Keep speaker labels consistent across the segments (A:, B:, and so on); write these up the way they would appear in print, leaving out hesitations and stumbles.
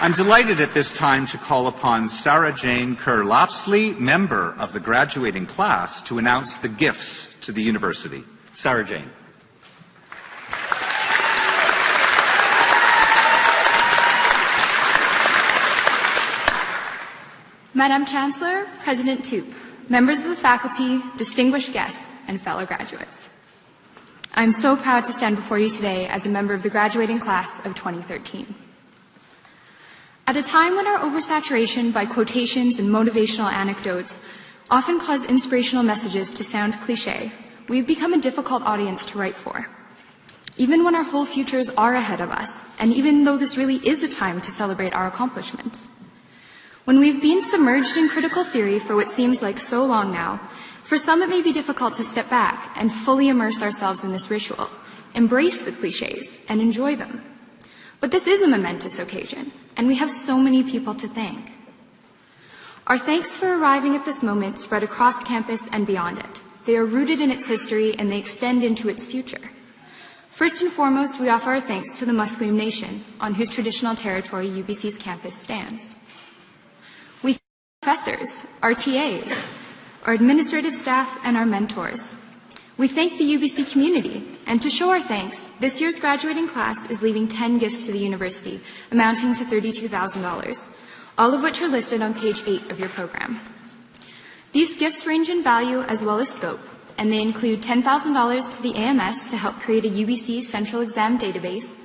A: I'm delighted at this time to call upon Sarah Jane Kerr-Lapsley, member of the graduating class, to announce the gifts to the university. Sarah Jane.
B: Madam Chancellor, President Toop, members of the faculty, distinguished guests, and fellow graduates. I'm so proud to stand before you today as a member of the graduating class of 2013. At a time when our oversaturation by quotations and motivational anecdotes often cause inspirational messages to sound cliché, we've become a difficult audience to write for. Even when our whole futures are ahead of us, and even though this really is a time to celebrate our accomplishments. When we've been submerged in critical theory for what seems like so long now, for some it may be difficult to step back and fully immerse ourselves in this ritual, embrace the clichés, and enjoy them. But this is a momentous occasion, and we have so many people to thank. Our thanks for arriving at this moment spread across campus and beyond it. They are rooted in its history and they extend into its future. First and foremost, we offer our thanks to the Musqueam Nation, on whose traditional territory UBC's campus stands. We thank our professors, our TAs, our administrative staff, and our mentors. We thank the UBC community, and to show our thanks, this year's graduating class is leaving 10 gifts to the university, amounting to $32,000, all of which are listed on page 8 of your program. These gifts range in value as well as scope, and they include $10,000 to the AMS to help create a UBC central exam database,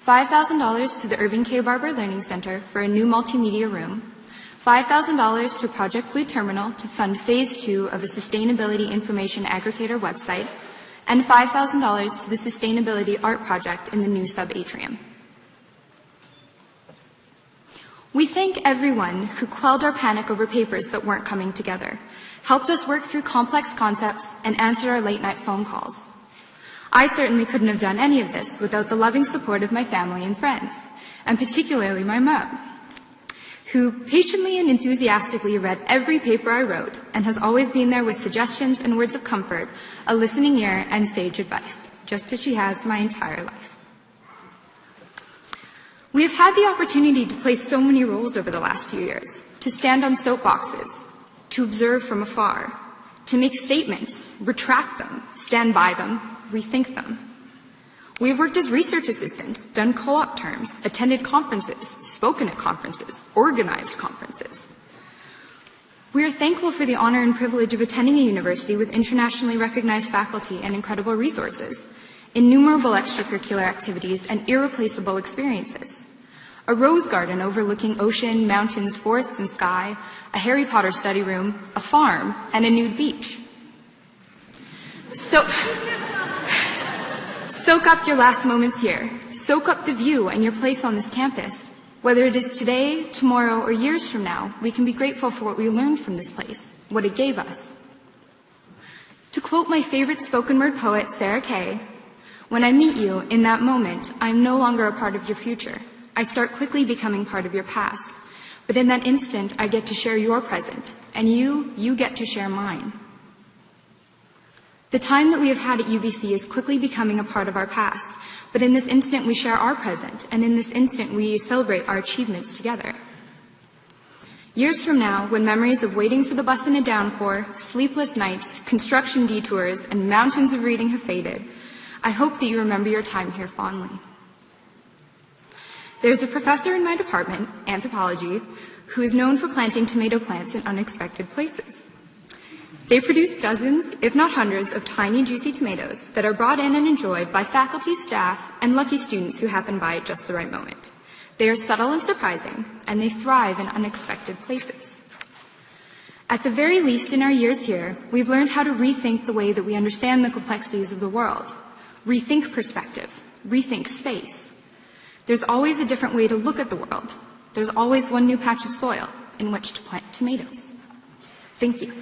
B: $5,000 to the Irving K. Barber Learning Center for a new multimedia room, $5,000 to Project Blue Terminal to fund Phase 2 of a Sustainability Information Aggregator website, and $5,000 to the Sustainability Art Project in the new sub-atrium. We thank everyone who quelled our panic over papers that weren't coming together, helped us work through complex concepts, and answered our late-night phone calls. I certainly couldn't have done any of this without the loving support of my family and friends, and particularly my mom, who patiently and enthusiastically read every paper I wrote and has always been there with suggestions and words of comfort, a listening ear, and sage advice, just as she has my entire life. We have had the opportunity to play so many roles over the last few years, to stand on soapboxes, to observe from afar, to make statements, retract them, stand by them, rethink them. We have worked as research assistants, done co-op terms, attended conferences, spoken at conferences, organized conferences. We are thankful for the honor and privilege of attending a university with internationally recognized faculty and incredible resources, innumerable extracurricular activities, and irreplaceable experiences. A rose garden overlooking ocean, mountains, forests, and sky, a Harry Potter study room, a farm, and a nude beach. Soak up your last moments here. Soak up the view and your place on this campus. Whether it is today, tomorrow, or years from now, we can be grateful for what we learned from this place, what it gave us. To quote my favorite spoken word poet, Sarah Kay, "When I meet you, in that moment, I am no longer a part of your future. I start quickly becoming part of your past. But in that instant, I get to share your present, and you get to share mine." The time that we have had at UBC is quickly becoming a part of our past, but in this instant we share our present, and in this instant we celebrate our achievements together. Years from now, when memories of waiting for the bus in a downpour, sleepless nights, construction detours, and mountains of reading have faded, I hope that you remember your time here fondly. There's a professor in my department, anthropology, who is known for planting tomato plants in unexpected places. They produce dozens, if not hundreds, of tiny, juicy tomatoes that are brought in and enjoyed by faculty, staff, and lucky students who happen by at just the right moment. They are subtle and surprising, and they thrive in unexpected places. At the very least in our years here, we've learned how to rethink the way that we understand the complexities of the world, rethink perspective, rethink space. There's always a different way to look at the world. There's always one new patch of soil in which to plant tomatoes. Thank you.